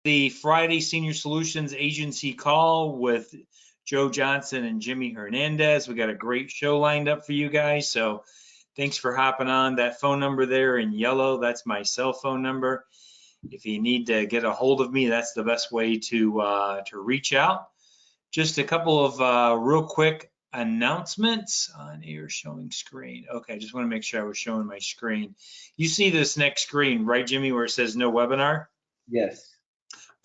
The Friday Senior Solutions Agency call with Joe Johnson and Jimmy Hernandez. We got a great show lined up for you guys. So thanks for hopping on. That phone number there in yellow, that's my cell phone number. If you need to get a hold of me, that's the best way to reach out. Just a couple of real quick announcements on air showing screen. Okay, I just want to make sure I was showing my screen. You see this next screen, right, Jimmy, where it says no webinar? Yes.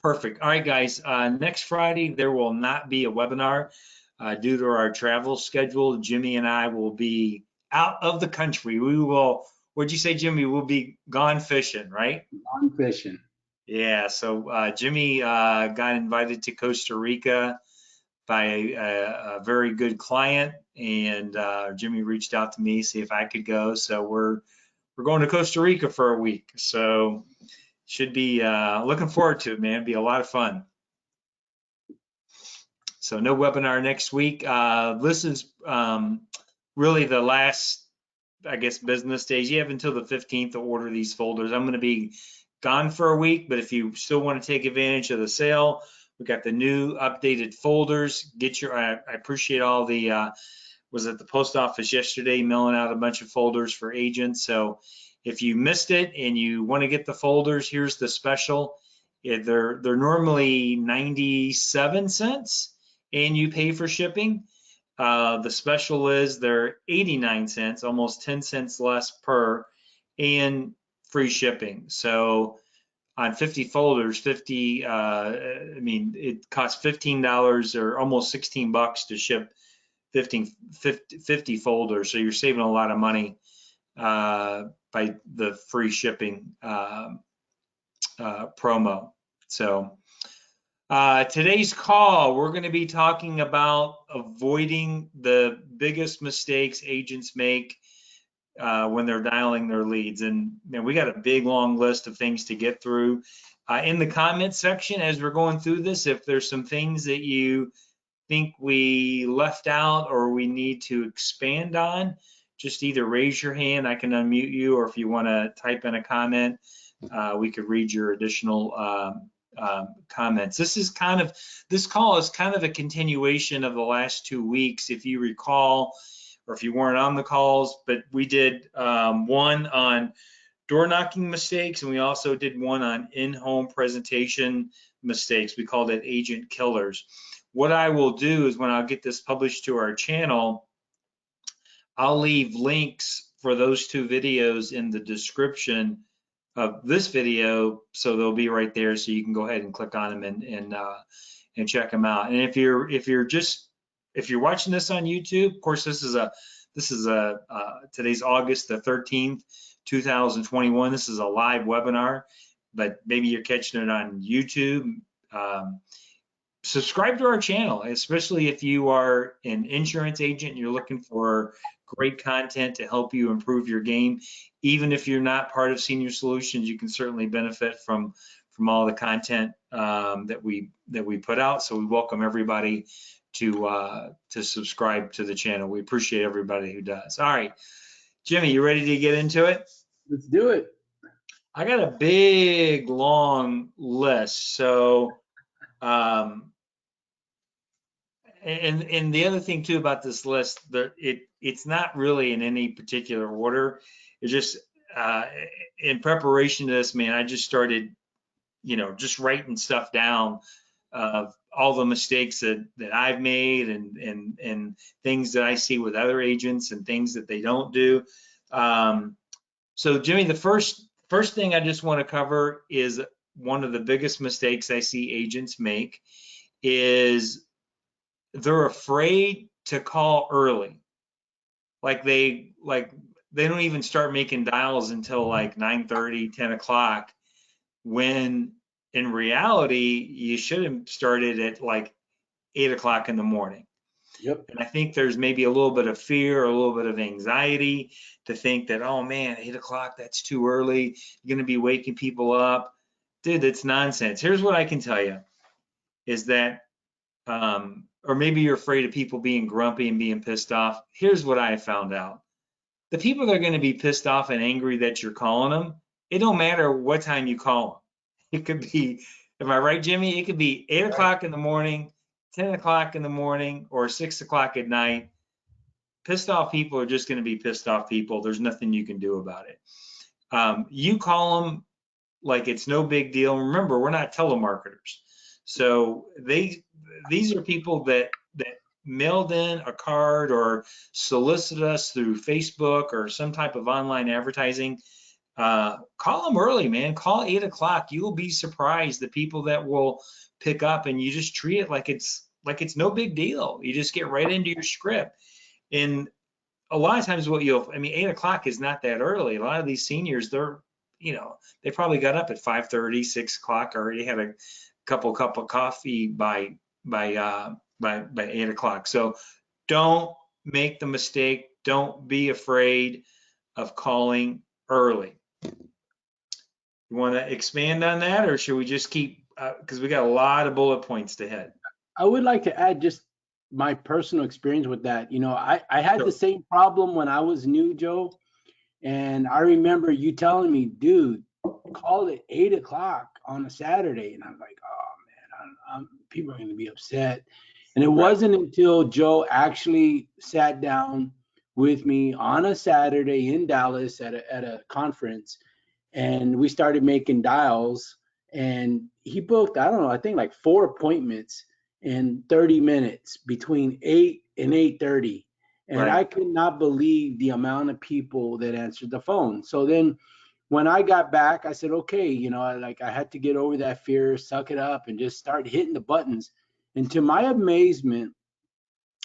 Perfect. All right, guys. Next Friday, there will not be a webinar due to our travel schedule. Jimmy and I will be out of the country. We will, what'd you say, Jimmy? We'll be gone fishing, right? Gone fishing. Yeah. So Jimmy got invited to Costa Rica by a very good client, and Jimmy reached out to me, see if I could go. So we're going to Costa Rica for a week. So should be looking forward to it, man. It'd be a lot of fun. So no webinar next week. This is really the last, I guess, business days. You have until the 15th to order these folders. I'm going to be gone for a week, but if you still want to take advantage of the sale, we got the new updated folders. Get your, I appreciate all the, was at the post office yesterday mailing out a bunch of folders for agents. So if you missed it and you want to get the folders, here's the special. They're normally 97 cents and you pay for shipping. The special is they're 89 cents, almost 10 cents less per, and free shipping. So on 50 folders, I mean, it costs $15 or almost 16 bucks to ship 50 folders. So you're saving a lot of money by the free shipping promo. So today's call, we're going to be talking about avoiding the biggest mistakes agents make when they're dialing their leads. And man, we got a big long list of things to get through. In the comment section, as we're going through this, if there's some things that you think we left out or we need to expand on, just either raise your hand, I can unmute you, or if you want to type in a comment, we could read your additional comments. This call is kind of a continuation of the last 2 weeks, if you recall, or if you weren't on the calls, but we did one on door knocking mistakes, and we also did one on in-home presentation mistakes. We called it agent killers. What I will do is when I'll get this published to our channel, I'll leave links for those 2 videos in the description of this video, so they'll be right there, so you can go ahead and click on them and check them out. And if you're watching this on YouTube, of course, this is today's August the 13th, 2021. This is a live webinar, but maybe you're catching it on YouTube. Subscribe to our channel, especially if you are an insurance agent and you're looking for great content to help you improve your game. Even if you're not part of Senior Solutions, you can certainly benefit from all the content that we put out. So we welcome everybody to subscribe to the channel. We appreciate everybody who does. All right, Jimmy, you ready to get into it? Let's do it. I got a big long list. So and the other thing too about this list, it's not really in any particular order. It's just in preparation to this, man, I just started, just writing stuff down of all the mistakes that I've made and things that I see with other agents and things that they don't do. So Jimmy, the first thing I just want to cover is one of the biggest mistakes I see agents make is they're afraid to call early. Like they don't even start making dials until like 9:30, 10 o'clock, when in reality, you should have started at like 8 o'clock in the morning. Yep. And I think there's maybe a little bit of fear, a little bit of anxiety to think that, oh man, 8 o'clock, that's too early. You're going to be waking people up. Dude, that's nonsense. Here's what I can tell you is that, or maybe you're afraid of people being grumpy and being pissed off. Here's what I found out. The people that are going to be pissed off and angry that you're calling them, it don't matter what time you call them. It could be Am I right, Jimmy? It could be 8 Right. o'clock in the morning, 10 o'clock in the morning, or 6 o'clock at night. Pissed off people are just going to be pissed off people. There's nothing you can do about it. You call them like it's no big deal. Remember, we're not telemarketers. So these are people that mailed in a card or solicited us through Facebook or some type of online advertising. Call them early, man. Call 8 o'clock. You will be surprised the people that will pick up, and you just treat it like it's no big deal. You just get right into your script. And a lot of times I mean, 8 o'clock is not that early. A lot of these seniors, they probably got up at 5:30, 6 o'clock, already had a cup of coffee by 8 o'clock. So don't make the mistake. Don't be afraid of calling early. You want to expand on that, or should we just keep, because we got a lot of bullet points to hit. I would like to add just my personal experience with that. I had the Sure. same problem when I was new, Joe. And I remember you telling me, dude, call it 8 o'clock on a Saturday. And I'm like, oh man, people are going to be upset. And it Right. wasn't until Joe actually sat down with me on a Saturday in Dallas at a conference, and we started making dials. And he booked, I don't know, I think like 4 appointments in 30 minutes between 8 and 8:30. And Right. I could not believe the amount of people that answered the phone. So then when I got back, I said, okay, I had to get over that fear, suck it up, and just start hitting the buttons. And to my amazement,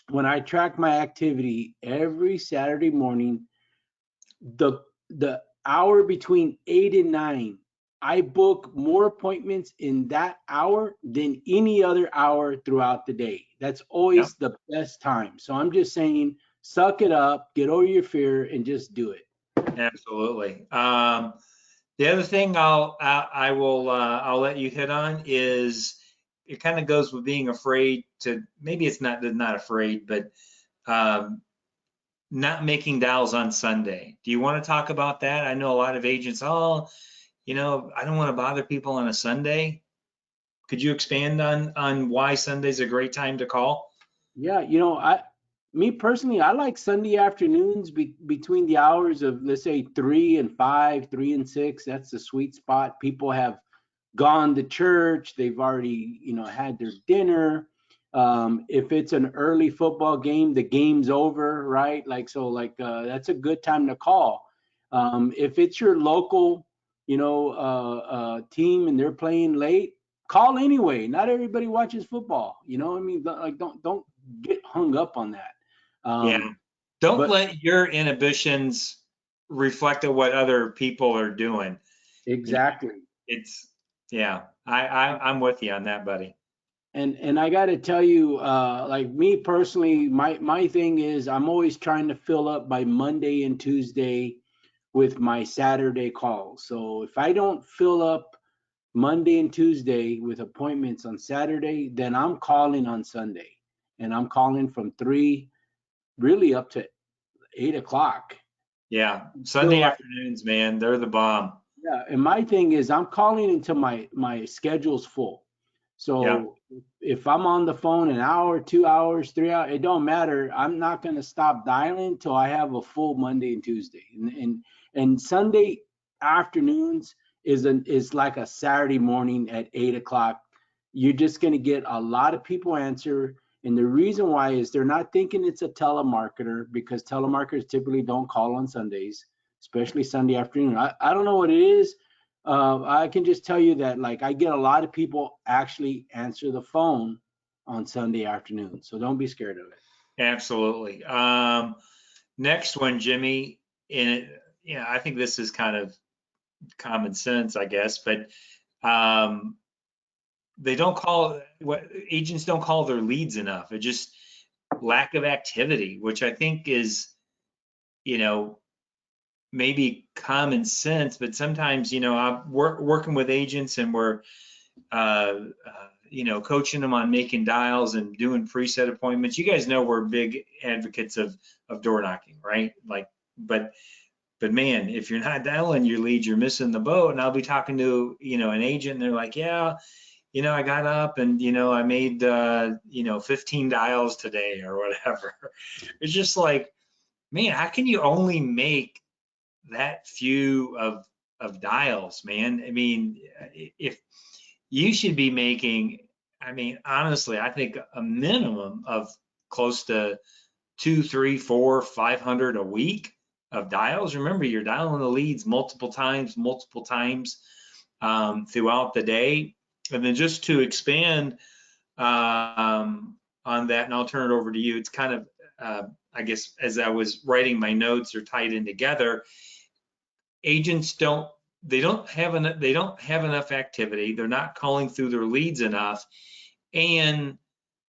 when I track my activity every Saturday morning, the the hour between 8 and 9, I book more appointments in that hour than any other hour throughout the day. That's Yep. always the best time. So I'm just saying, suck it up, get over your fear, and just do it. Absolutely. The other thing I'll let you hit on is it kind of goes with being afraid to, maybe it's not afraid, but um, not making dials on Sunday. Do you want to talk about that? I know a lot of agents, I don't want to bother people on a Sunday. Could you expand on why Sunday's a great time to call? Yeah, me personally, I like Sunday afternoons between the hours of, let's say, 3 and 5, 3 and 6. That's the sweet spot. People have gone to church, they've already, had their dinner. If it's an early football game, the game's over, right? That's a good time to call. If it's your local, team and they're playing late, call anyway. Not everybody watches football. You know what I mean? Like, don't get hung up on that. Yeah. Um, Don't but let your inhibitions reflect on what other people are doing. You know, exactly. it's yeah. I'm with you on that, buddy. And I got to tell you, like me personally, my thing is I'm always trying to fill up my Monday and Tuesday with my Saturday calls. So if I don't fill up Monday and Tuesday with appointments on Saturday, then I'm calling on Sunday, and I'm calling from 3 really up to 8 o'clock. Yeah. Feel Sunday like, afternoons, man, they're the bomb. yeah, and my thing is I'm calling until my schedule's full. Yeah. So if I'm on the phone an hour, 2 hours, 3 hours, it don't matter. I'm not going to stop dialing till I have a full Monday and Tuesday. And Sunday afternoons is like a Saturday morning at 8 o'clock. You're just going to get a lot of people answer. And the reason why is they're not thinking it's a telemarketer, because telemarketers typically don't call on Sundays, especially Sunday afternoon. I don't know what it is. I can just tell you that, like, I get a lot of people actually answer the phone on Sunday afternoon. So don't be scared of it. Absolutely. Next one, Jimmy, and I think this is kind of common sense, I guess, but um, they don't call what agents don't call their leads enough. It just lack of activity, which I think is, you know, maybe common sense, but sometimes, I'm working with agents and we're, coaching them on making dials and doing preset appointments. You guys know we're big advocates of door knocking, right? Like, but man, if you're not dialing your leads, you're missing the boat. And I'll be talking to, an agent and they're like, yeah, I got up and, I made, 15 dials today or whatever. It's just like, man, how can you only make that few of dials, man? I mean, if you should be making, I mean, honestly, I think a minimum of close to 2, 3, 4, 500 a week of dials. Remember, you're dialing the leads multiple times throughout the day. And then just to expand on that, and I'll turn it over to you. It's kind of, I guess, as I was writing my notes, are tied in together. Agents don't have enough activity. They're not calling through their leads enough, and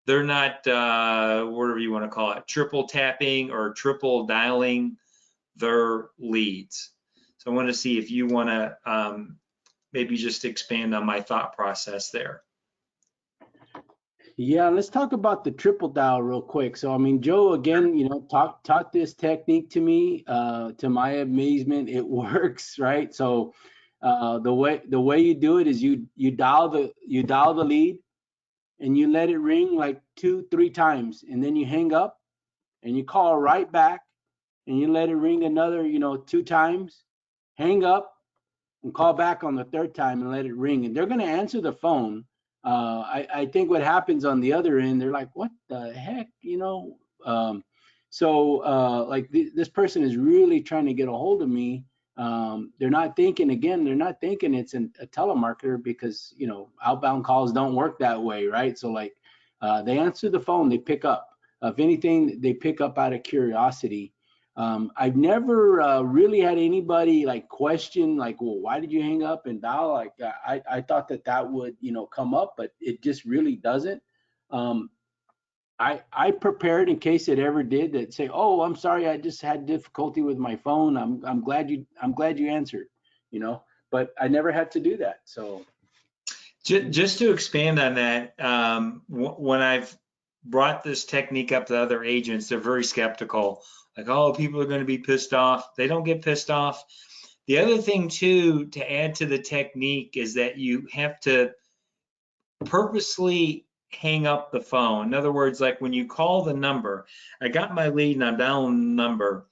they're not whatever you want to call it, triple tapping or triple dialing their leads. So I want to see if you want to maybe just expand on my thought process there. Yeah, let's talk about the triple dial real quick. So, I mean, Joe, again, taught this technique to me. To my amazement, it works, right? So, the way you do it is you dial the lead, and you let it ring like 2-3 times, and then you hang up and you call right back, and you let it ring another 2 times, hang up, and call back on the third time and let it ring, and they're going to answer the phone. I think what happens on the other end, they're like, what the heck, like this person is really trying to get a hold of me. They're not thinking it's a telemarketer, because outbound calls don't work that way, right? So like, they answer the phone, they pick up. If anything, they pick up out of curiosity. I've never really had anybody like question, like, well, why did you hang up and dial? Like, I thought that would, come up, but it just really doesn't. Um, I prepared in case it ever did, that say, oh, I'm sorry, I just had difficulty with my phone. I'm glad you answered, but I never had to do that. So Just to expand on that, when I've brought this technique up to other agents, they're very skeptical. Like, oh, people are going to be pissed off. They don't get pissed off. The other thing too, to add to the technique, is that you have to purposely hang up the phone. In other words, like when you call the number, I got my lead and I'm dialing the number,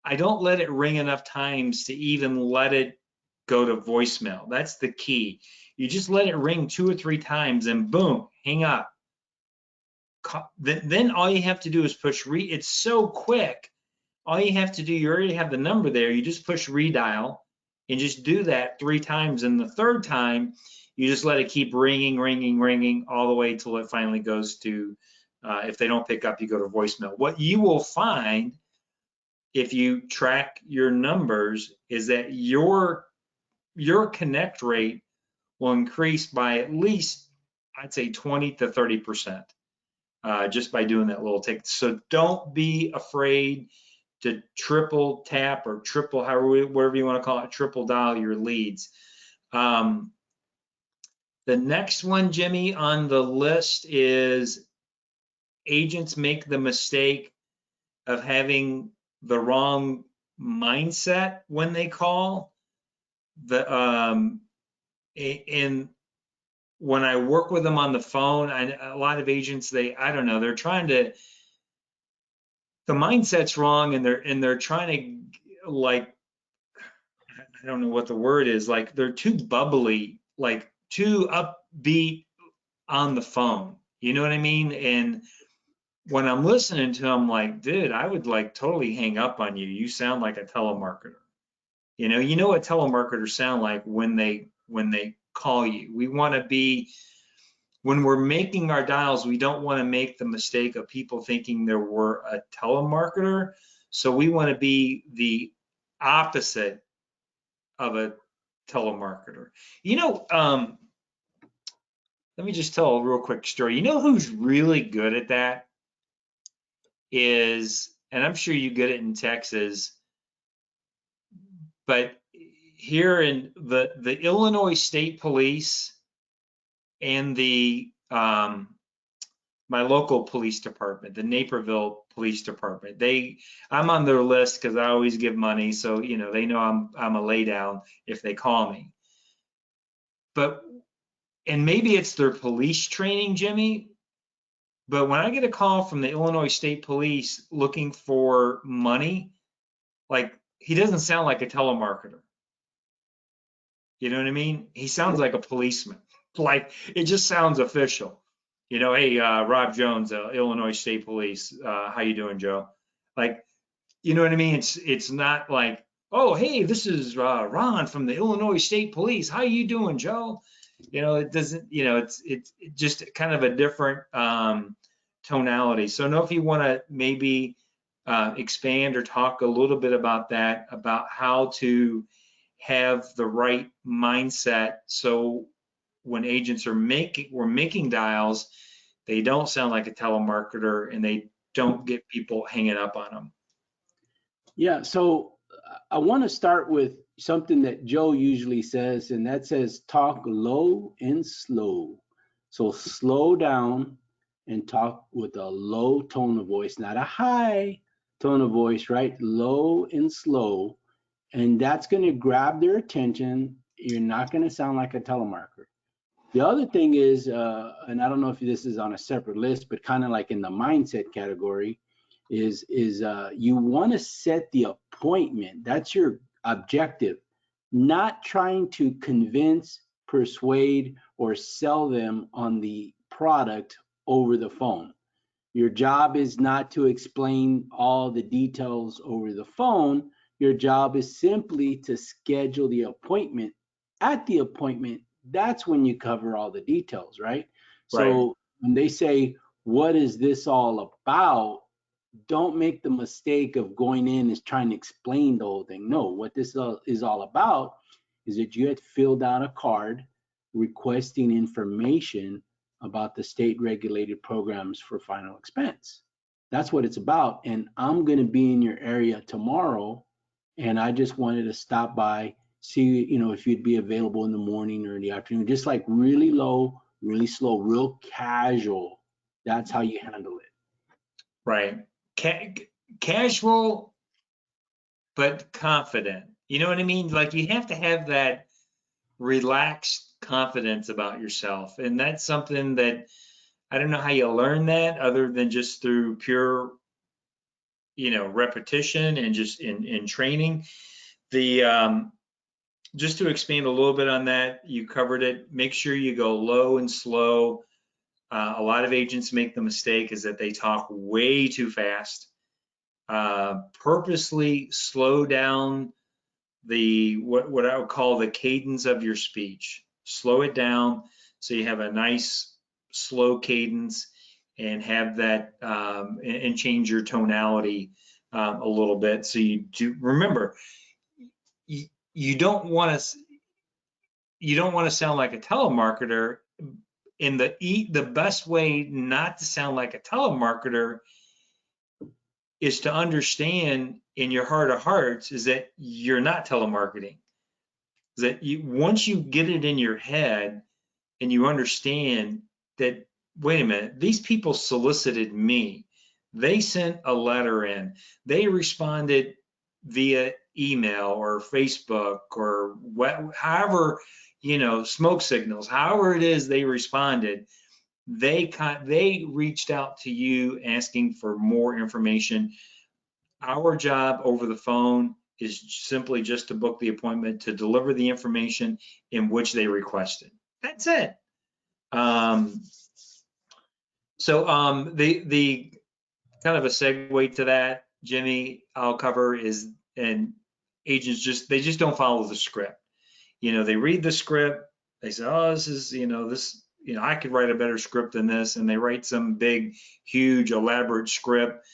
I don't let it ring enough times to even let it go to voicemail. That's the key. You just let it ring 2 or 3 times and boom, hang up. Then all you have to do is push it's so quick. All you have to do, you already have the number there, you just push redial and just do that 3 times. And the third time, you just let it keep ringing, ringing, ringing all the way till it finally goes to, if they don't pick up, you go to voicemail. What you will find if you track your numbers is that your connect rate will increase by at least, I'd say 20 to 30%, just by doing that little tick. So don't be afraid to triple tap or triple, whatever you want to call it, triple dial your leads. The next one, Jimmy, on the list is agents make the mistake of having the wrong mindset when they call. And when I work with them on the phone, a lot of agents, I don't know, they're trying to, the mindset's wrong, and they're trying to, like, I don't know what the word is, like they're too bubbly, like too upbeat on the phone. You know what I mean? And when I'm listening to them, like, dude, I would like totally hang up on you. You sound like a telemarketer. You know what telemarketers sound like when they call you. We want to be, when we're making our dials, we don't want to make the mistake of people thinking that we're a telemarketer. So we want to be the opposite of a telemarketer. Let me just tell a real quick story. You know who's really good at that is, and I'm sure you get it in Texas, but here in the Illinois State Police and the my local police department, the Naperville Police Department, I'm on their list because I always give money, so they know I'm a lay down if they call me. But and maybe it's their police training, Jimmy, but when I get a call from the Illinois State Police looking for money, like he doesn't sound like a telemarketer. You know what I mean? He sounds like a policeman. Like it just sounds official. You know, hey, Rob Jones, Illinois State Police. How you doing, Joe? Like, you know what I mean? It's not like, oh, hey, this is Ron from the Illinois State Police. How you doing, Joe? You know, it doesn't. You know, it's just kind of a different tonality. So, I know if you want to maybe expand or talk a little bit about that, about how to have the right mindset, so when agents are making dials, they don't sound like a telemarketer and they don't get people hanging up on them. Yeah, so I want to start with something that Joe usually says, and that says talk low and slow. So slow down and talk with a low tone of voice, not a high tone of voice, right? Low and slow. And that's going to grab their attention. You're not going to sound like a telemarketer. The other thing is, and I don't know if this is on a separate list, but kind of like in the mindset category, is you want to set the appointment. That's your objective, not trying to convince, persuade, or sell them on the product over the phone. Your job is not to explain all the details over the phone. Your job is simply to schedule the appointment. At the appointment, that's when you cover all the details, right? Right. So when they say, what is this all about? Don't make the mistake of going in and trying to explain the whole thing. No, what this is all about is that you had filled out a card requesting information about the state regulated programs for final expense. That's what it's about. And I'm going to be in your area tomorrow. And I just wanted to stop by, see, if you'd be available in the morning or in the afternoon, just like really low, really slow, real casual. That's how you handle it. Right. Ca- Casual, but confident. You know what I mean? Like you have to have that relaxed confidence about yourself. And that's something that I don't know how you learn that other than just through pure, repetition and just in training. The just to expand a little bit on that, you covered it. Make sure you go low and slow. A lot of agents make the mistake is that they talk way too fast. Purposely slow down the what I would call the cadence of your speech. Slow it down so you have a nice slow cadence and have that and change your tonality a little bit. So you do remember you don't want to sound like a telemarketer. In the best way not to sound like a telemarketer is to understand in your heart of hearts is that you're not telemarketing. Is that once you get it in your head and you understand that, wait a minute, these people solicited me. They sent a letter in. They responded via email or Facebook or however, smoke signals, however it is they responded. They reached out to you asking for more information. Our job over the phone is simply just to book the appointment to deliver the information in which they requested. That's it. Um, the kind of a segue to that, Jimmy, I'll cover is, and agents they just don't follow the script. They read the script, they say, oh, this is, I could write a better script than this, and they write some big, huge, elaborate script,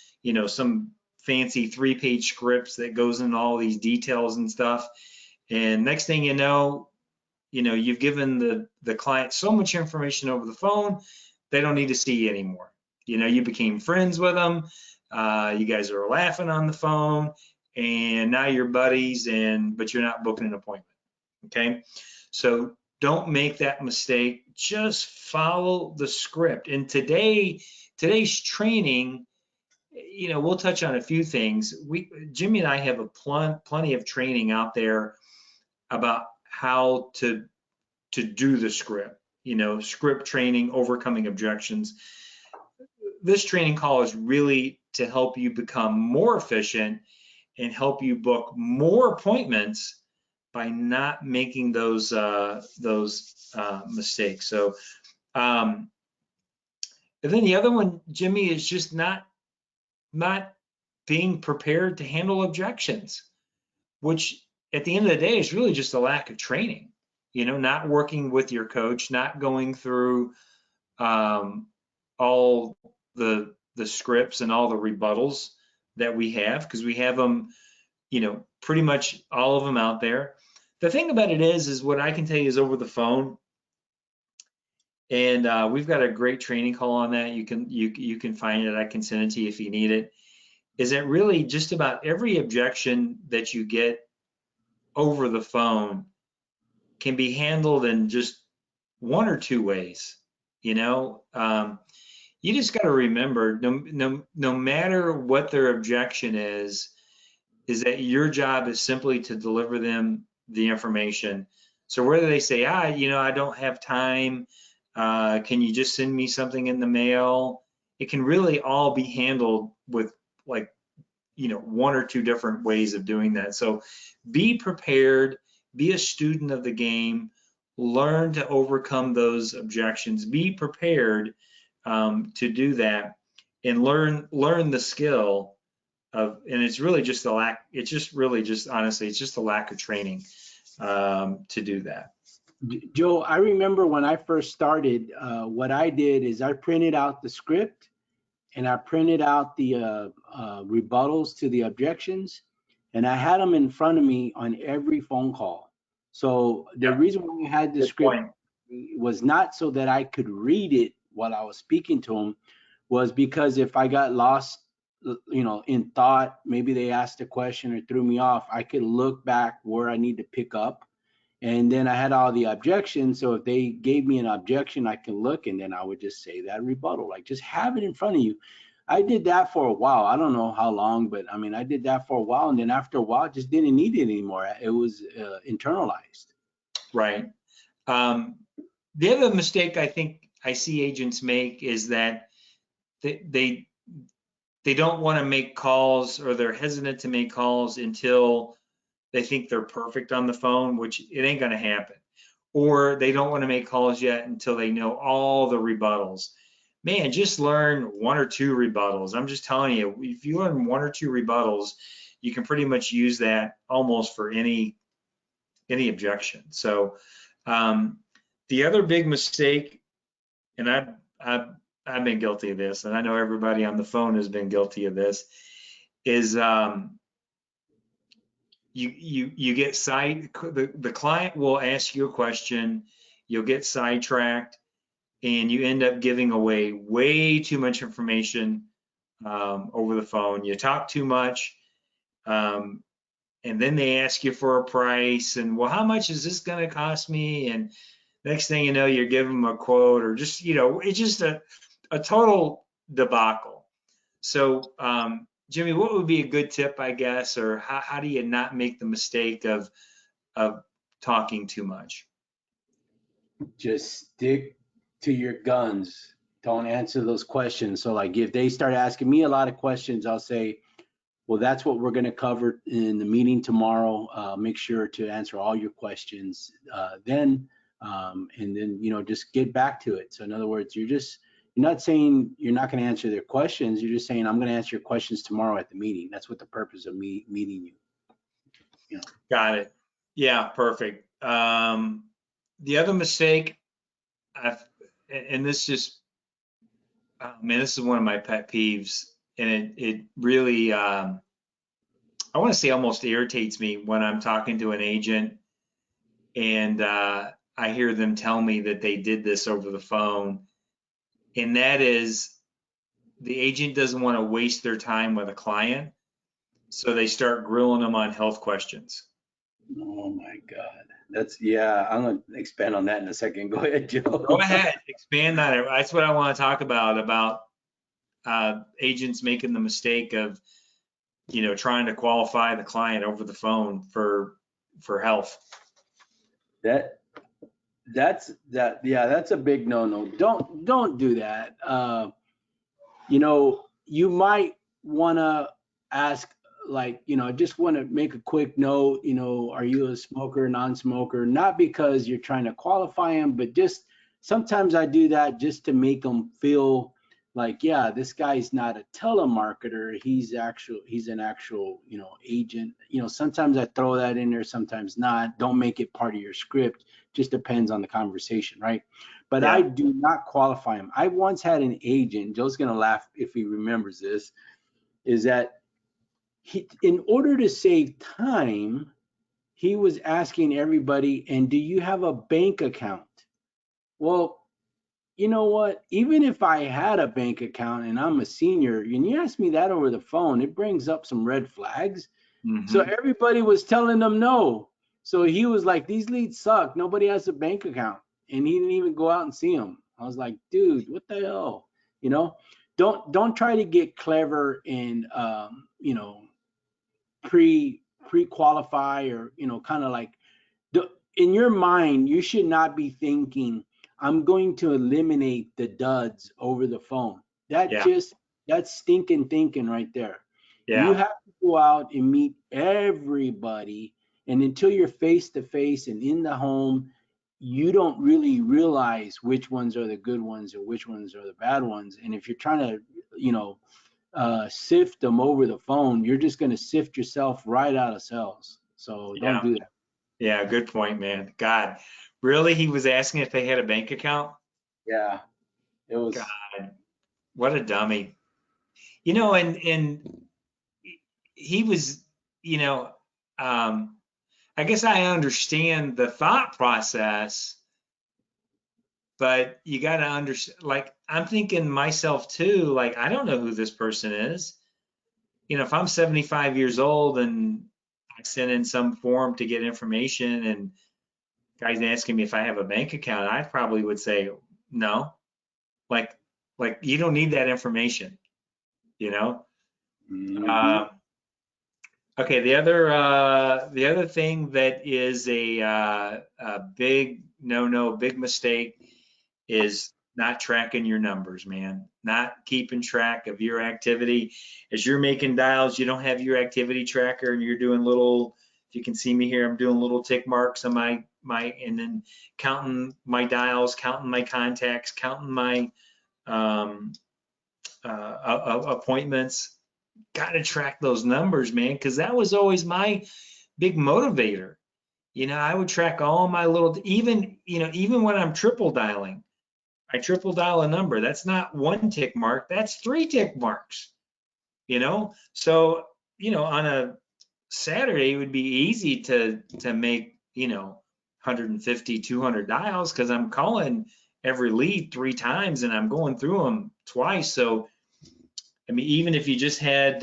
some fancy 3-page scripts that goes into all these details and stuff. And next thing you've given the client so much information over the phone, they don't need to see you anymore. You became friends with them. You guys are laughing on the phone, and now you're buddies, but you're not booking an appointment. Okay, so don't make that mistake. Just follow the script. And today's training, we'll touch on a few things. Jimmy and I have plenty of training out there about how to do the script. script training, overcoming objections. This training call is really to help you become more efficient and help you book more appointments by not making those mistakes. So, and then the other one, Jimmy, is just not being prepared to handle objections, which at the end of the day is really just a lack of training. Not working with your coach, not going through all the scripts and all the rebuttals that we have, because we have them, pretty much all of them out there. The thing about it is what I can tell you is over the phone, and we've got a great training call on that. You can find it. I can send it to you if you need it. Is that really just about every objection that you get over the phone can be handled in just one or two ways. You just got to remember, no matter what their objection is that your job is simply to deliver them the information. So whether they say, I don't have time, can you just send me something in the mail? It can really all be handled with one or two different ways of doing that. So be prepared, be a student of the game, learn to overcome those objections, be prepared to do that, and learn the skill of, and it's really just a lack, it's just really just honestly, it's just a lack of training to do that. Joe, I remember when I first started, what I did is I printed out the script and I printed out the rebuttals to the objections, and I had them in front of me on every phone call. So the reason why I had the script was not so that I could read it while I was speaking to them, was because if I got lost, in thought, maybe they asked a question or threw me off, I could look back where I need to pick up. And then I had all the objections. So if they gave me an objection, I can look, and then I would just say that rebuttal, like just have it in front of you. I did that for a while. I don't know how long, but I mean, I did that for a while. And then after a while, I just didn't need it anymore. It was internalized. Right. The other mistake I think I see agents make is that they don't want to make calls, or they're hesitant to make calls until they think they're perfect on the phone, which it ain't going to happen. Or they don't want to make calls yet until they know all the rebuttals. Man, just learn one or two rebuttals. I'm just telling you, if you learn one or two rebuttals, you can pretty much use that almost for any objection. So the other big mistake, and I've been guilty of this, and I know everybody on the phone has been guilty of this, is you get the client will ask you a question, you'll get sidetracked, and you end up giving away way too much information over the phone. You talk too much, and then they ask you for a price, and well, how much is this going to cost me? And next thing you know, you're giving them a quote, or just it's just a total debacle. So Jimmy, what would be a good tip, I guess, or how do you not make the mistake of talking too much? Just stick to your guns. Don't answer those questions. So like if they start asking me a lot of questions, I'll say, well, that's what we're going to cover in the meeting tomorrow. Make sure to answer all your questions then, and then, just get back to it. So in other words, you're not saying you're not going to answer their questions. You're just saying, I'm going to answer your questions tomorrow at the meeting. That's what the purpose of me meeting you. Got it. Yeah, perfect. The other mistake, and this just, man, this is one of my pet peeves, and it really, I want to say almost irritates me when I'm talking to an agent and I hear them tell me that they did this over the phone, and that is the agent doesn't want to waste their time with a client, so they start grilling them on health questions. Oh my God. I'm going to expand on that in a second. Go ahead, Joe. Go ahead, expand on it. That's what I want to talk about agents making the mistake of, trying to qualify the client over the phone for health. That's a big no-no. Don't do that. You might want to ask, like, I just want to make a quick note, are you a smoker, non-smoker? Not because you're trying to qualify them, but just sometimes I do that just to make them feel like, yeah, this guy's not a telemarketer. He's an actual, agent. Sometimes I throw that in there, sometimes not. Don't make it part of your script. Just depends on the conversation, right? But I Yeah, do not qualify him. I once had an agent, Joe's gonna laugh if he remembers this, is that in order to save time, he was asking everybody, and do you have a bank account? Well, you know what? Even if I had a bank account and I'm a senior, and you ask me that over the phone, it brings up some red flags. So mm-hmm. everybody was telling them no. So he was like, these leads suck. Nobody has a bank account. And he didn't even go out and see them. I was like, dude, what the hell? You know, don't try to get clever and pre-qualify, or kind of like, in your mind, you should not be thinking, I'm going to eliminate the duds over the phone. That Yeah, just, that's stinking thinking right there. You yeah, have to go out and meet everybody. And until you're face to face and in the home, you don't really realize which ones are the good ones or which ones are the bad ones. And if you're trying to, sift them over the phone, you're just going to sift yourself right out of sales. So don't yeah, do that. yeah. Good point, man. God, really? He was asking if they had a bank account? Yeah, it was. God, what a dummy. And he was, you know, um, I guess I understand the thought process, but you got to understand, like, I'm thinking myself too, like, I don't know who this person is. If I'm 75 years old and I send in some form to get information and guy's asking me if I have a bank account, I probably would say no. Like, like you don't need that information, you know? Mhm. Um, Okay, the other thing that is a big no-no, big mistake is not tracking your numbers, man. Not keeping track of your activity. As you're making dials, you don't have your activity tracker, and you're doing little. If you can see me here, I'm doing little tick marks on and then counting my dials, counting my contacts, counting my um, appointments. Got to track those numbers, man, because that was always my big motivator. I would track all my little, even when I'm triple dialing, I triple dial a number. That's not one tick mark, that's three tick marks, So, on a Saturday, it would be easy to make, 150, 200 dials because I'm calling every lead three times and I'm going through them twice. So, I mean, even if you just had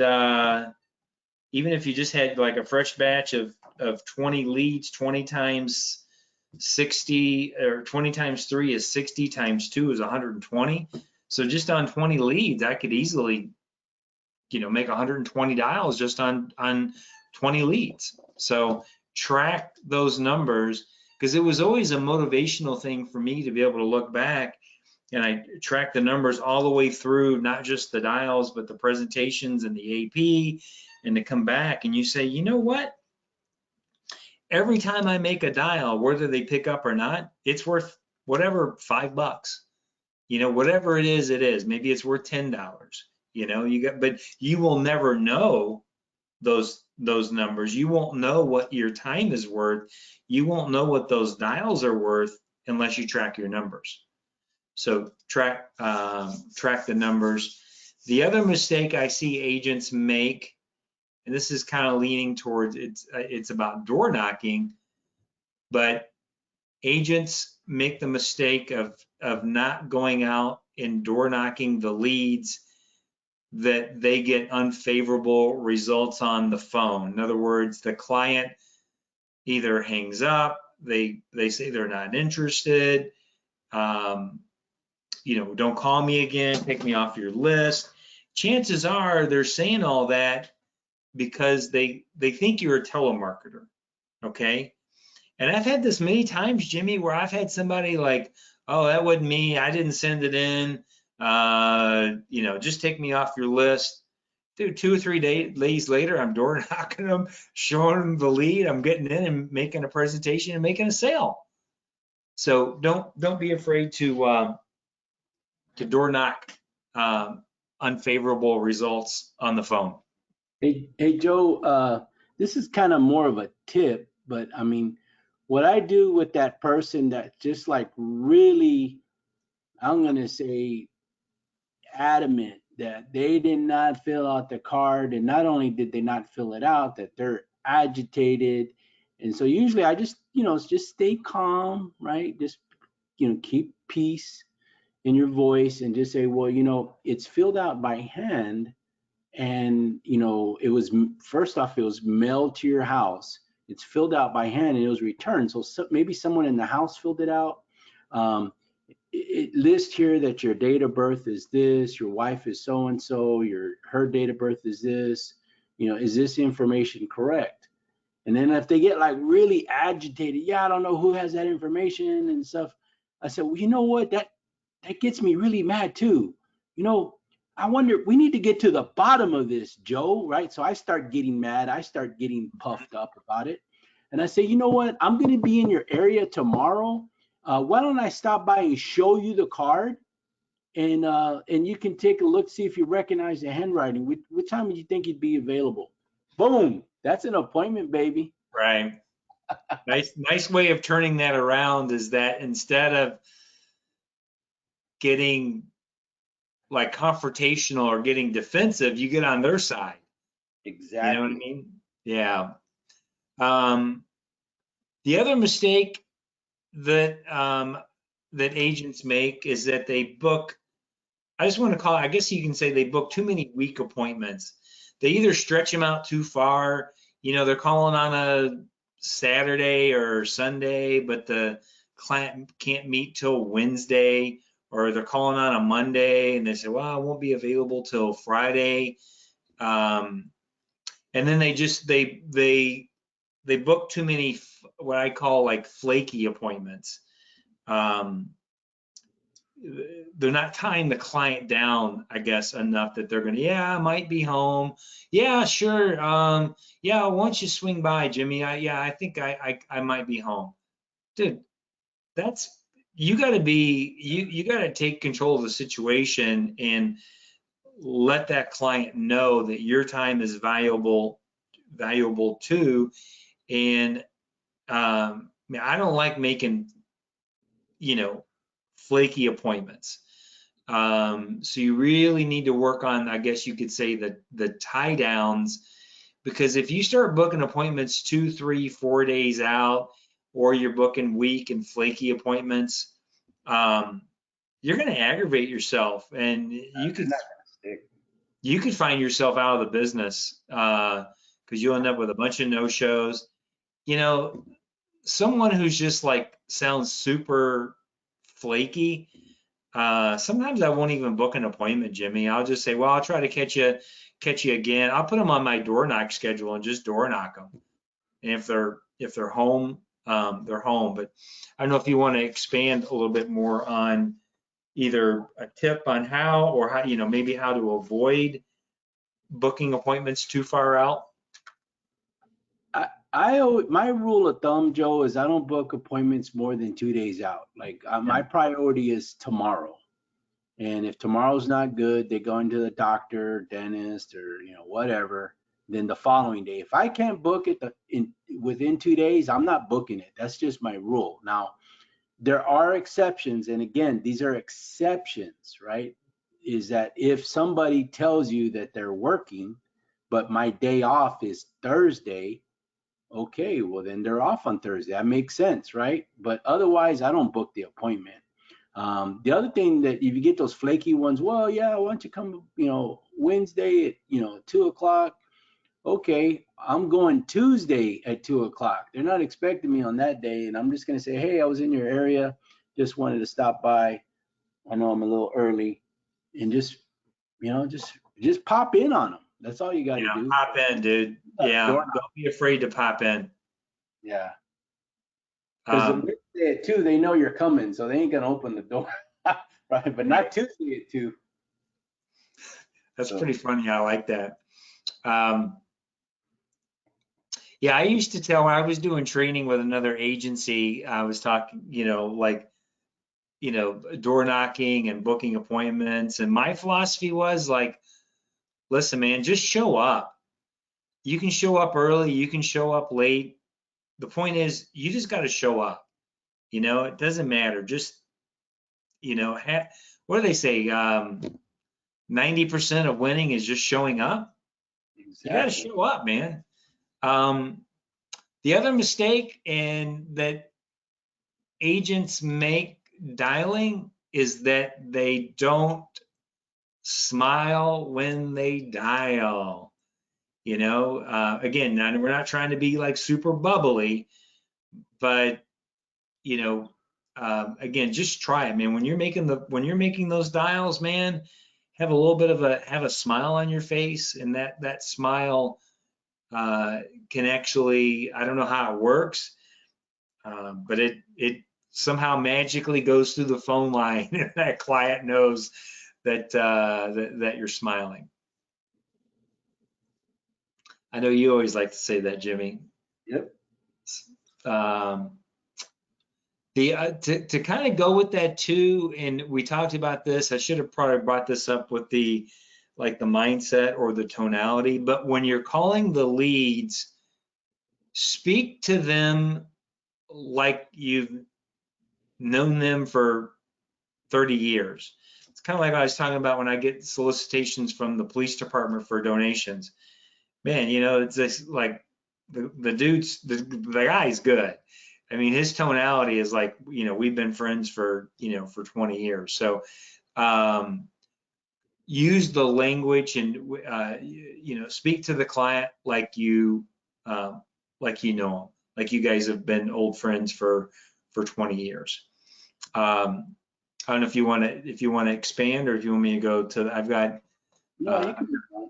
like a fresh batch of 20 leads, 20 times 60, or 20 times 3 is 60, times 2 is 120. So just on 20 leads, I could easily, make 120 dials just on 20 leads. So track those numbers, because it was always a motivational thing for me to be able to look back and I track the numbers all the way through, not just the dials, but the presentations and the AP, and to come back and you say, you know what? Every time I make a dial, whether they pick up or not, it's worth whatever, $5. Whatever it is, it is. Maybe it's worth $10. But you will never know those numbers. You won't know what your time is worth. You won't know what those dials are worth unless you track your numbers. So track the numbers. The other mistake I see agents make, and this is kind of leaning towards it's about door knocking, but agents make the mistake of not going out and door knocking the leads that they get unfavorable results on the phone. In other words, the client either hangs up, they say they're not interested, um, don't call me again, take me off your list. Chances are they're saying all that because they think you're a telemarketer, okay? And I've had this many times, Jimmy, where I've had somebody like, oh, that wasn't me. I didn't send it in. Just take me off your list. Dude, 2 or 3 days later, I'm door knocking them, showing them the lead. I'm getting in and making a presentation and making a sale. So don't be afraid to door knock unfavorable results on the phone. Hey Joe, this is kind of more of a tip, but I mean, what I do with that person that just like really, I'm gonna say adamant that they did not fill out the card, and not only did they not fill it out, that they're agitated. And so usually I just, just stay calm, right? Just, keep peace in your voice and just say, well, it's filled out by hand, and it was, first off, it was mailed to your house. It's filled out by hand and it was returned, so, maybe someone in the house filled it out. It lists here that your date of birth is this, your wife is so and so, her date of birth is this. Is this information correct? And then if they get like really agitated, yeah, I don't know who has that information and stuff. I said, well, you know what? That gets me really mad too. You know, I wonder, we need to get to the bottom of this, Joe, right? So I start getting mad. I start getting puffed up about it. And I say, you know what? I'm going to be in your area tomorrow. Why don't I stop by and show you the card? And you can take a look, see if you recognize the handwriting. What time do you think you'd be available? Boom. That's an appointment, baby. Right. Nice way of turning that around is that instead of getting like confrontational or getting defensive, you get on their side. You know what I Exactly. mean? Yeah. Um, the other mistake that agents make is that they book. I just want to call it, I guess you can say they book too many week appointments. They either stretch them out too far. They're calling on a Saturday or Sunday, but the client can't meet till Wednesday, or they're calling on a Monday and they say, well, I won't be available till Friday. Um, and then they book too many what I call like flaky appointments. Um, they're not tying the client down, I guess, enough that they're gonna, yeah, I might be home. Yeah, sure. Yeah, why don't you swing by, Jimmy? I think I might be home. Dude, that's you gotta take control of the situation and let that client know that your time is valuable too. And I don't like making, you know, flaky appointments. So you really need to work on, I guess you could say, the tie downs, because if you start booking appointments 2, 3, 4 days out, or you're booking weak and flaky appointments, um, you're going to aggravate yourself, and They're not gonna stick. you could find yourself out of the business because you'll end up with a bunch of no shows. You know, someone who's just like sounds super flaky. Sometimes I won't even book an appointment, Jimmy. I'll just say, well, I'll try to catch you again. I'll put them on my door knock schedule and just door knock them. And if they're home, they're home. But I don't know if you want to expand a little bit more on either a tip on how, or how, maybe how to avoid booking appointments too far out. My rule of thumb, Joe, is I don't book appointments more than 2 days out. Like, Yeah. my priority is tomorrow. And if tomorrow's not good, they go into the doctor, dentist, or whatever. Then the following day, if I can't book it within 2 days, I'm not booking it. That's just my rule. Now, there are exceptions, and again, these are exceptions, right? Is that if somebody tells you that they're working, but my day off is Thursday, okay, well then they're off on Thursday. That makes sense, right? But otherwise, I don't book the appointment. The other thing, that if you get those flaky ones, well, yeah, why don't you come, Wednesday at 2 o'clock? Okay, I'm going Tuesday at 2 o'clock. They're not expecting me on that day, and I'm just gonna say, hey, I was in your area, just wanted to stop by. I know I'm a little early, and just pop in on them. That's all you got to do. Pop in, dude. Yeah, Door knock. don't be afraid to pop in. Yeah. Because Um, Wednesday at 2, they know you're coming, so they ain't gonna open the door. Right, but not right. Tuesday at 2. That's So pretty funny. I like that. Um, yeah, I used to tell when I was doing training with another agency, I was talking, like, door knocking and booking appointments. And my philosophy was like, listen, man, just show up. You can show up early, you can show up late. The point is, you just got to show up. It doesn't matter. Just, what do they say? 90% of winning is just showing up. You got to exactly. show up, man. Um, the other mistake and that agents make dialing is that they don't smile when they dial. Again, we're not trying to be like super bubbly, but again, just try it, man. When you're making those dials, man, have a little bit of a smile on your face, and that smile can actually, I don't know how it works, but it somehow magically goes through the phone line, and that client knows that you're smiling. I know you always like to say that, Jimmy. Yep. Um, to kind of go with that too, and we talked about this. I should have probably brought this up with the mindset or the tonality. But when you're calling the leads, speak to them like you've known them for 30 years. It's kind of like I was talking about when I get solicitations from the police department for donations. Man, it's just like the guy's good. I mean, his tonality is like, we've been friends for 20 years. So, use the language and, speak to the client like you know them, like you guys have been old friends for 20 years. I don't know if you want to expand, or if you want me to go to, No, you uh, can move on.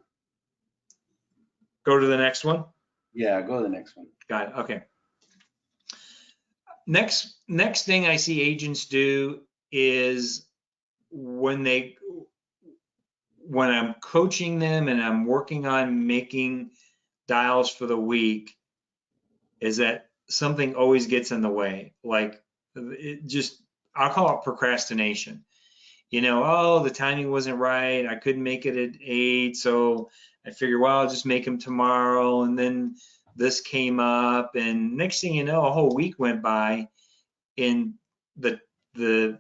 go to the next one. Yeah, go to the next one. Got it. Okay. Next thing I see agents do is when I'm coaching them and I'm working on making dials for the week, is that something always gets in the way. Like, I'll call it procrastination. Oh, the timing wasn't right. I couldn't make it at 8, so I figured, well, I'll just make them tomorrow. And then this came up, and next thing you know, a whole week went by, in the the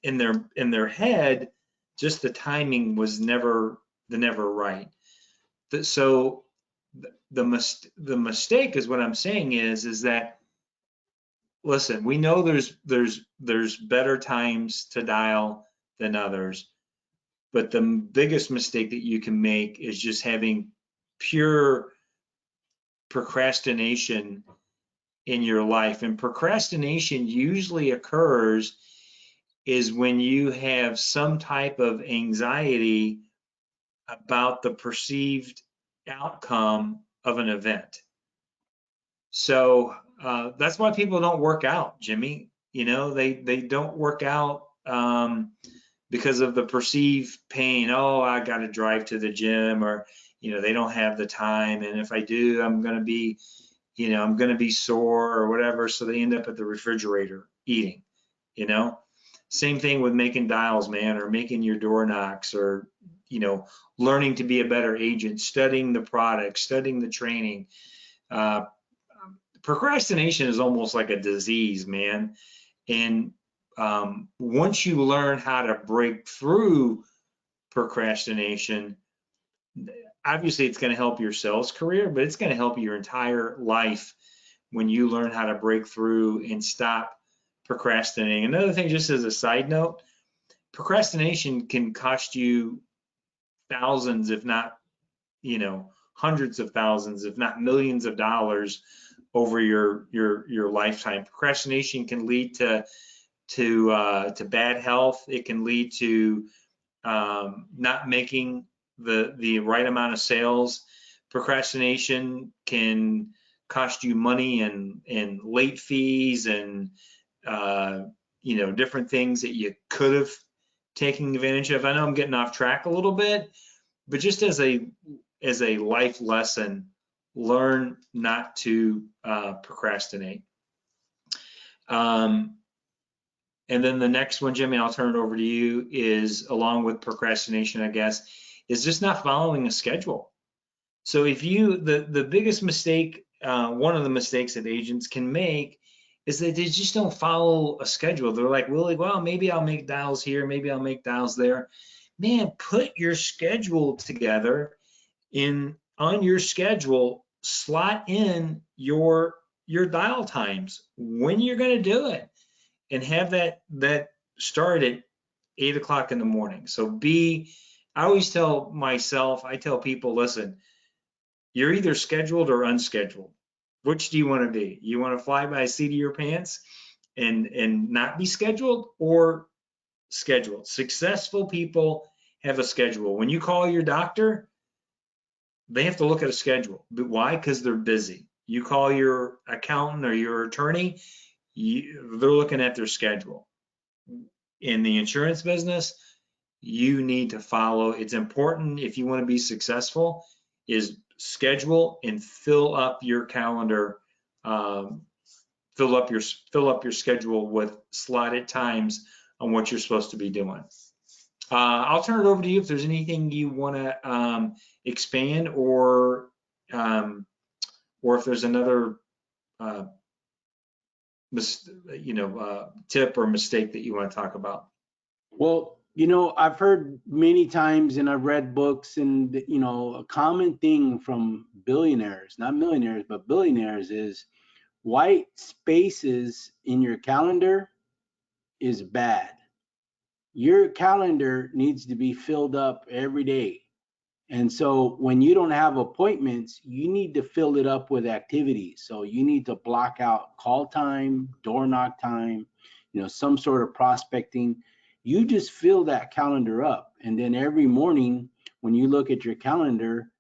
in their head, just the timing was never right. So the mistake is, what I'm saying is that, listen, we know there's better times to dial than others, but the biggest mistake that you can make is just having pure procrastination in your life. And procrastination usually occurs is when you have some type of anxiety about the perceived outcome of an event. So that's why people don't work out, Jimmy. They don't work out because of the perceived pain. Oh, I got to drive to the gym, or they don't have the time, and if I do, I'm going to be sore or whatever. So they end up at the refrigerator eating. You know, Same thing with making dials, man, or making your door knocks, or learning to be a better agent, studying the product, studying the training. Uh, Procrastination is almost like a disease, man. And once you learn how to break through procrastination, obviously it's going to help your sales career, but it's going to help your entire life when you learn how to break through and stop procrastinating. Another thing, just as a side note, procrastination can cost you thousands, if not, hundreds of thousands, if not millions of dollars over your lifetime. Procrastination can lead to bad health. It can lead to not making the right amount of sales. Procrastination can cost you money and late fees and different things that you could have taken advantage of. I know I'm getting off track a little bit, but just as a life lesson, learn not to procrastinate. And then the next one, Jimmy, I'll turn it over to you, is along with procrastination, I guess, is just not following a schedule. So if the biggest mistake, one of the mistakes that agents can make is that they just don't follow a schedule. They're like, well, maybe I'll make dials here, maybe I'll make dials there. Man, put your schedule together. On your schedule, slot in your dial times, when you're going to do it, and have that start at 8 o'clock in the morning. So I always tell myself, I tell people, listen, you're either scheduled or unscheduled. Which do you want to be? You want to fly by the seat of your pants and not be scheduled, or scheduled? Successful people have a schedule. When you call your doctor, they have to look at a schedule. But why? Because they're busy. You call your accountant or your attorney, they're looking at their schedule. In the insurance business, you need to follow. It's important if you want to be successful, is schedule and fill up your calendar, fill up your schedule with slotted times on what you're supposed to be doing. I'll turn it over to you if there's anything you want to expand, or if there's another tip or mistake that you want to talk about. Well, I've heard many times, and I've read books, and a common thing from billionaires, not millionaires, but billionaires, is white spaces in your calendar is bad. Your calendar needs to be filled up every day. And so when you don't have appointments, you need to fill it up with activities. So you need to block out call time, door knock time, some sort of prospecting. You just fill that calendar up. And then every morning when you look at your calendar,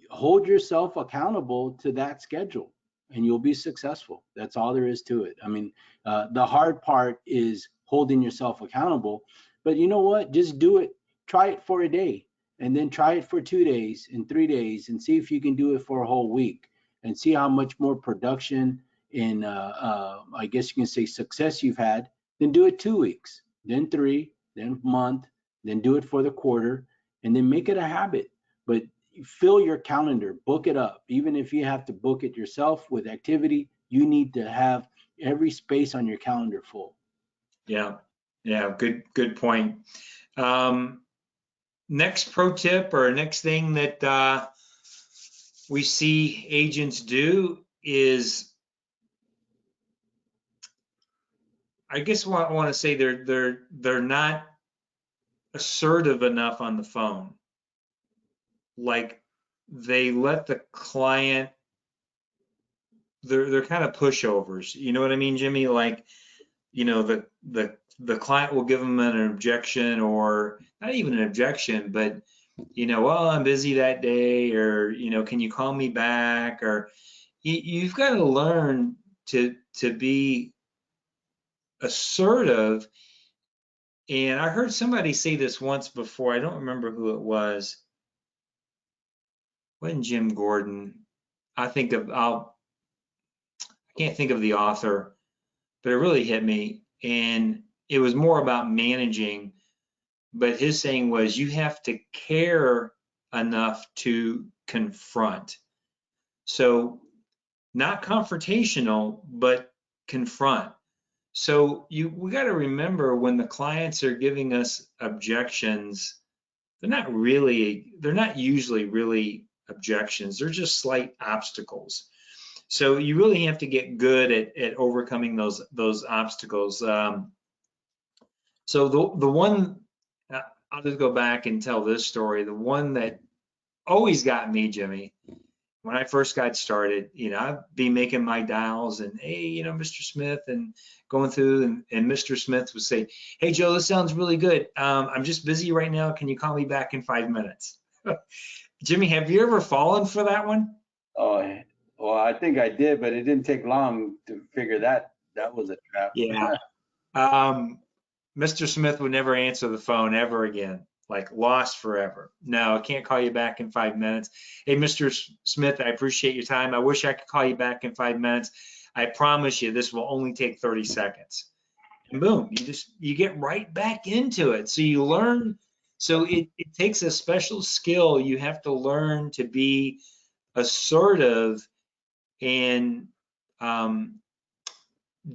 hold yourself accountable to that schedule, and you'll be successful. That's all there is to it. I mean, the hard part is holding yourself accountable, but you know what? Just do it. Try it for a day, and then try it for 2 days and 3 days, and see if you can do it for a whole week, and see how much more production and I guess you can say success you've had. Then do it 2 weeks, then 3, then a month, then do it for the quarter, and then make it a habit. But fill your calendar, book it up. Even if you have to book it yourself with activity, you need to have every space on your calendar full. Yeah, good point. Next pro tip, or next thing that we see agents do, is, I guess what I want to say, they're not assertive enough on the phone. Like, they let the client, they're kind of pushovers. You know what I mean, Jimmy? Like, the client will give them an objection, or not even an objection, but well, I'm busy that day, or can you call me back? Or you've got to learn to be assertive. And I heard somebody say this once before. I don't remember who it was. Wasn't Jim Gordon? I can't think of the author, but it really hit me. And it was more about managing, but his saying was, you have to care enough to confront. So not confrontational, but confront. So we got to remember, when the clients are giving us objections, they're not usually really objections. They're just slight obstacles. So you really have to get good at overcoming those obstacles. So the one, I'll just go back and tell this story. The one that always got me, Jimmy, when I first got started, I'd be making my dials, and hey, Mr. Smith, and going through, and Mr. Smith would say, hey, Joe, this sounds really good. I'm just busy right now. Can you call me back in 5 minutes? Jimmy, have you ever fallen for that one? Oh, Well, I think I did, but it didn't take long to figure that was a trap. Yeah. Um, Mr. Smith would never answer the phone ever again, like lost forever. No, I can't call you back in 5 minutes. Hey, Mr. Smith, I appreciate your time. I wish I could call you back in 5 minutes. I promise you this will only take 30 seconds. And boom, you get right back into it. So you learn. So it takes a special skill. You have to learn to be assertive and um,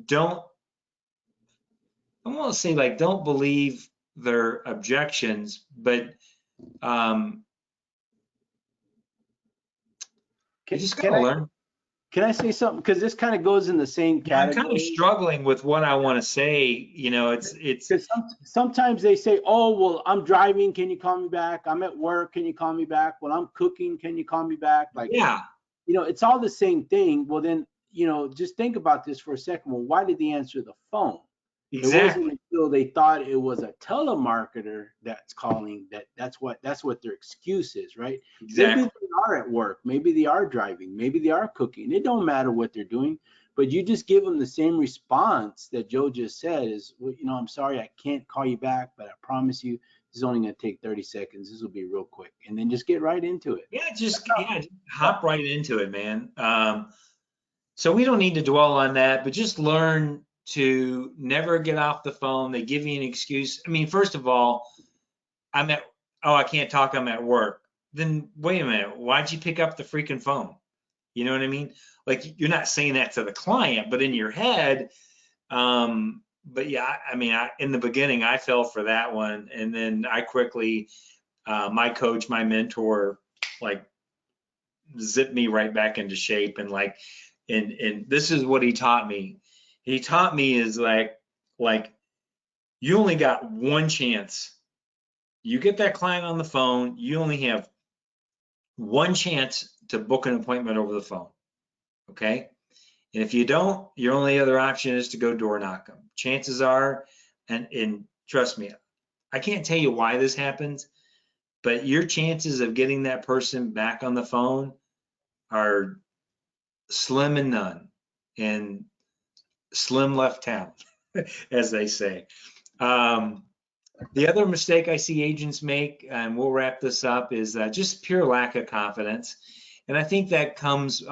don't, I won't say like don't believe their objections, but um, you Can, just can gotta I learn. can I say something? Because this kind of goes in the same Yeah, I'm kind of category. struggling with what I want to say. It's Because sometimes they say, "Oh, well, I'm driving. Can you call me back? I'm at work. Can you call me back? Well, I'm cooking. Can you call me back?" Like, yeah, it's all the same thing. Well, then, just think about this for a second. Well, why did they answer the phone? It wasn't exactly, until they thought it was a telemarketer that's calling that's what their excuse is, right? Maybe exactly. they are at work, maybe they are driving, maybe they are cooking. It don't matter what they're doing, but you just give them the same response that Joe just said is, well, I'm sorry, I can't call you back, but I promise you this is only going to take 30 seconds. This will be real quick. And then just get right into it. Yeah, just hop right into it, man. So we don't need to dwell on that, but just learn to never get off the phone. They give you an excuse. I mean, first of all, I'm at, oh, I can't talk, I'm at work. Then wait a minute, why'd you pick up the freaking phone? You know what I mean? Like you're not saying that to the client, but in your head, but yeah, I mean, in the beginning, I fell for that one, and then I quickly, my coach, my mentor, like zipped me right back into shape, and like, and this is what he taught me. He taught me is like you only got one chance. You get that client on the phone, you only have one chance to book an appointment over the phone. Okay. And if you don't, your only other option is to go door knock them. Chances are, and trust me, I can't tell you why this happens, but your chances of getting that person back on the phone are slim and none, and slim left town, as they say. Um, the other mistake I see agents make, and we'll wrap this up, is just pure lack of confidence. And I think that comes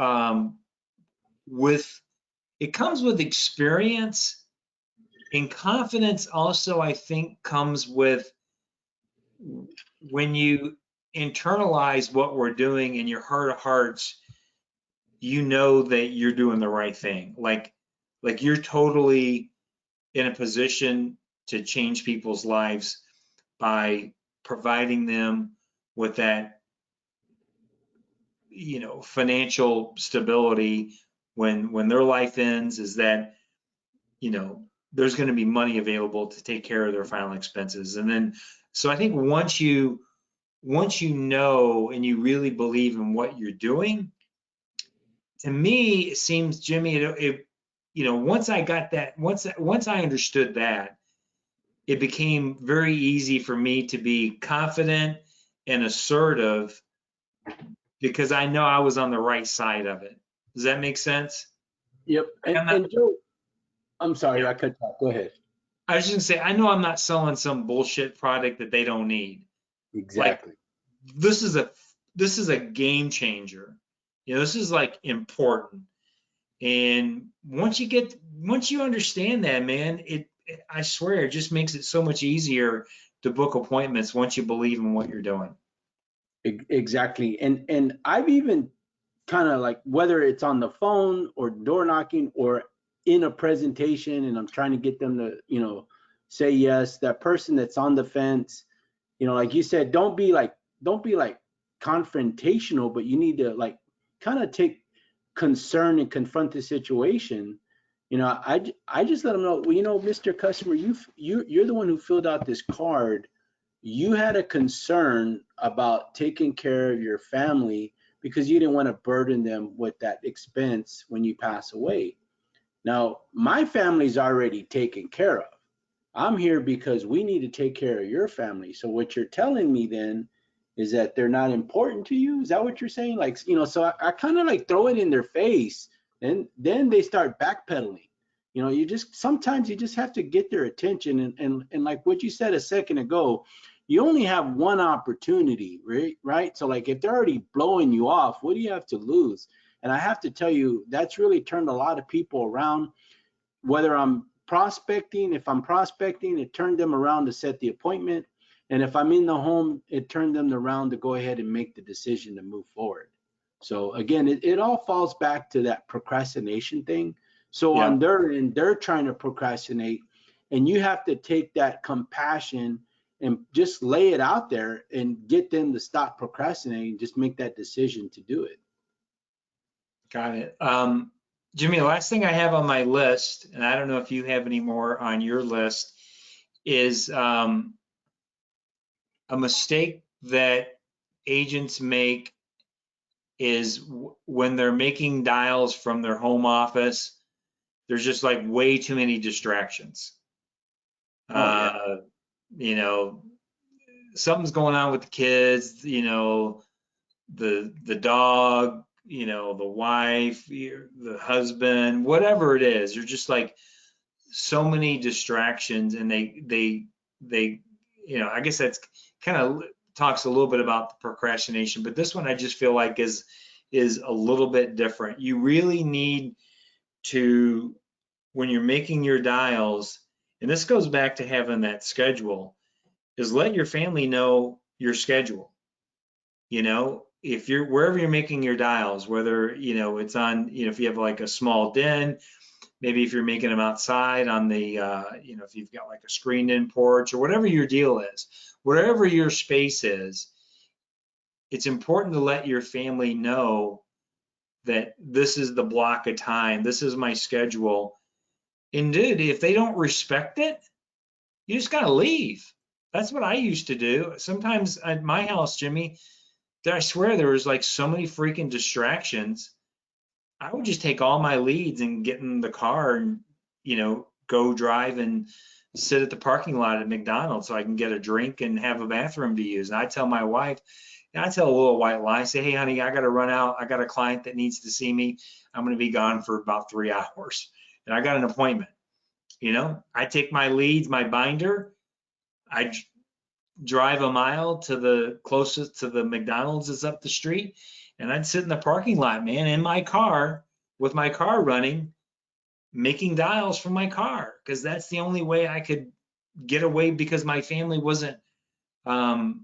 with it comes with experience, and confidence also I think comes with when you internalize what we're doing in your heart of hearts, you know that you're doing the right thing. Like you're totally in a position to change people's lives by providing them with that, financial stability when their life ends, is that, there's going to be money available to take care of their final expenses. And then, so I think once you know and you really believe in what you're doing, to me, it seems, Jimmy, once I got that, once I understood that, it became very easy for me to be confident and assertive because I know I was on the right side of it. Does that make sense? Yep. Like And I'm not, and Joe, I'm sorry, yeah. I cut you off. Go ahead. I was just gonna say, I know I'm not selling some bullshit product that they don't need. Like Exactly. this is a this is a game changer. This is like important. And once you understand that, man, I swear it just makes it so much easier to book appointments once you believe in what you're doing. Exactly. And I've even kind of like, whether it's on the phone or door knocking or in a presentation, and I'm trying to get them to, say yes, that person that's on the fence, like you said, don't be like confrontational, but you need to like kind of take concern and confront the situation. I just let them know, well, Mr. Customer, you're the one who filled out this card. You had a concern about taking care of your family because you didn't want to burden them with that expense when you pass away. Now, my family's already taken care of. I'm here because we need to take care of your family. So what you're telling me then is that they're not important to you? Is that what you're saying? Like, so I kind of like throw it in their face, and then they start backpedaling. You just sometimes you just have to get their attention, and like what you said a second ago, you only have one opportunity, right? Right. So like if they're already blowing you off, what do you have to lose? And I have to tell you, that's really turned a lot of people around. Whether I'm prospecting, if I'm prospecting, it turned them around to set the appointment. And if I'm in the home, it turned them around to go ahead and make the decision to move forward. So again, it all falls back to that procrastination thing. So on Yeah, their end, they're trying to procrastinate, and you have to take that compassion and just lay it out there and get them to stop procrastinating, just make that decision to do it. got it. Jimmy, the last thing I have on my list, and I don't know if you have any more on your list, is a mistake that agents make is when they're making dials from their home office, there's just like way too many distractions. Oh yeah. Uh, you know, something's going on with the kids, the dog, the wife, the husband, whatever it is. You're just like so many distractions, and they I guess that's kind of talks a little bit about the procrastination, but this one I just feel like is a little bit different. You really need to, when you're making your dials, and this goes back to having that schedule, is let your family know your schedule. If you're wherever you're making your dials, whether it's on, if you have like a small den, maybe if you're making them outside on the if you've got like a screened in porch or whatever your deal is, wherever your space is, it's important to let your family know that this is the block of time, this is my schedule. And dude, if they don't respect it, you just gotta leave. That's what I used to do. Sometimes at my house, Jimmy, I swear there was like so many freaking distractions. I would just take all my leads and get in the car and, go drive and sit at the parking lot at McDonald's so I can get a drink and have a bathroom to use. And I tell my wife, and I tell a little white lie, I say, hey, honey, I got to run out. I got a client that needs to see me. I'm going to be gone for about 3 hours. And I got an appointment. I take my leads, my binder, I drive a mile to the closest to the McDonald's is up the street, and I'd sit in the parking lot, man, in my car with my car running, making dials from my car, because that's the only way I could get away, because my family wasn't, I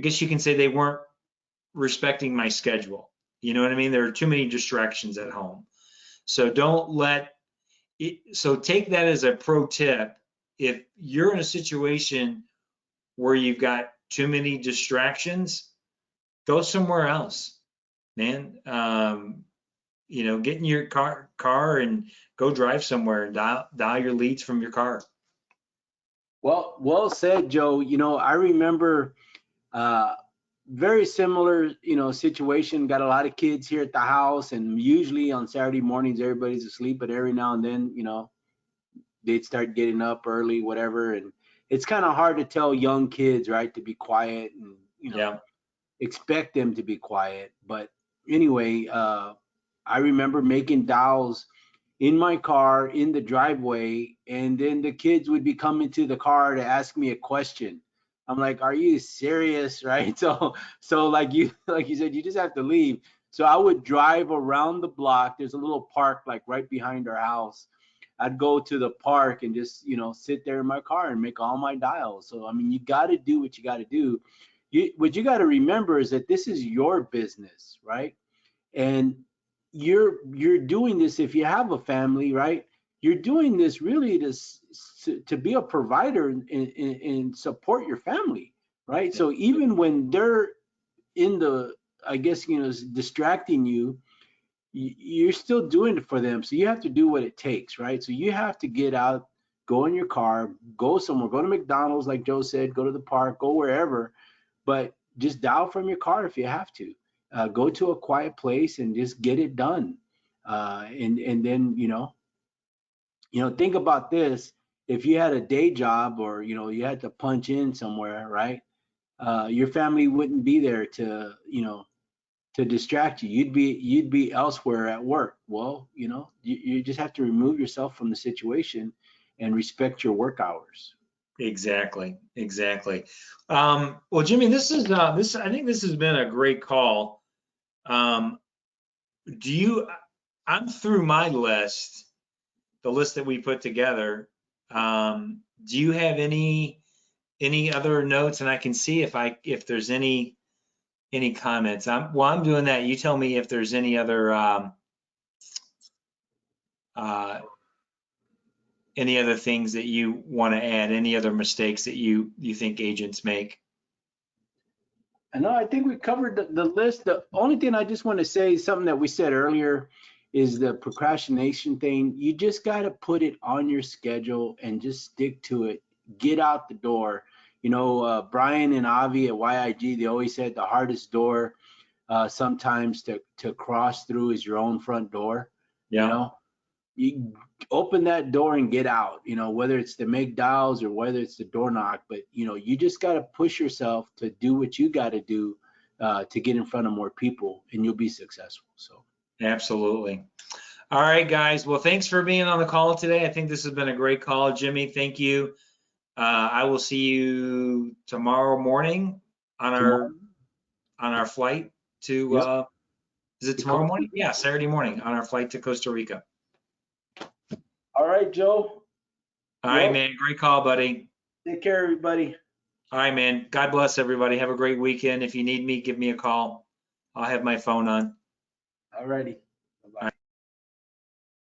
guess you can say they weren't respecting my schedule. You know what I mean? There are too many distractions at home. So don't let it, so take that as a pro tip. If you're in a situation where you've got too many distractions, go somewhere else, man. Get in your car and go drive somewhere and dial your leads from your car. Well said, Joe. I remember uh, very similar, situation. Got a lot of kids here at the house, and usually on Saturday mornings everybody's asleep, but every now and then, they'd start getting up early, whatever. And it's kind of hard to tell young kids, right, to be quiet and, Yeah. expect them to be quiet. But anyway, I remember making dials in my car in the driveway, and then the kids would be coming to the car to ask me a question. I'm like, are you serious? Right? So like you said, you just have to leave. So I would drive around the block. There's a little park like right behind our house. I'd go to the park and just, sit there in my car and make all my dials. So I mean, you got to do what you got to do. What you got to remember is that this is your business, right? And you're doing this, if you have a family, right? You're doing this really to be a provider and support your family, right? Yeah. So even when they're in the, I guess, distracting you, you're still doing it for them. So you have to do what it takes, right? So you have to get out, go in your car, go somewhere, go to McDonald's, like Joe said, go to the park, go wherever, but just dial from your car if you have to. Go to a quiet place and just get it done. And then, think about this. If you had a day job, or, you had to punch in somewhere, right? your family wouldn't be there to, to distract you. You'd be elsewhere at work. Well, you just have to remove yourself from the situation and respect your work hours. Exactly, exactly. Well, Jimmy, I think this has been a great call. Um, do you, I'm through my list, the list that we put together. Do you have any other notes? And I can see if there's any comments. While I'm doing that, you tell me if there's uh, any other things that you want to add, any other mistakes that you think agents make. I know, I think we covered the list. The only thing I just want to say is something that we said earlier is the procrastination thing. You just got to put it on your schedule and just stick to it. Get out the door. Brian and Avi at YIG, they always said the hardest door sometimes to cross through is your own front door. You Yeah, know, you open that door and get out, whether it's to make dials or whether it's the door knock, but you just got to push yourself to do what you got to do to get in front of more people, and you'll be successful. So absolutely. All right, guys. Well, thanks for being on the call today. I think this has been a great call. Jimmy, thank you. I will see you tomorrow morning on tomorrow. our flight to Yep. is it To tomorrow Costa morning? Rica. Yeah, Saturday morning on our flight to Costa Rica. All right, Joe. All right, Well, man. Great call, buddy. take care, everybody. All right, man. God bless everybody. Have a great weekend. If you need me, give me a call. I'll have my phone on. All righty.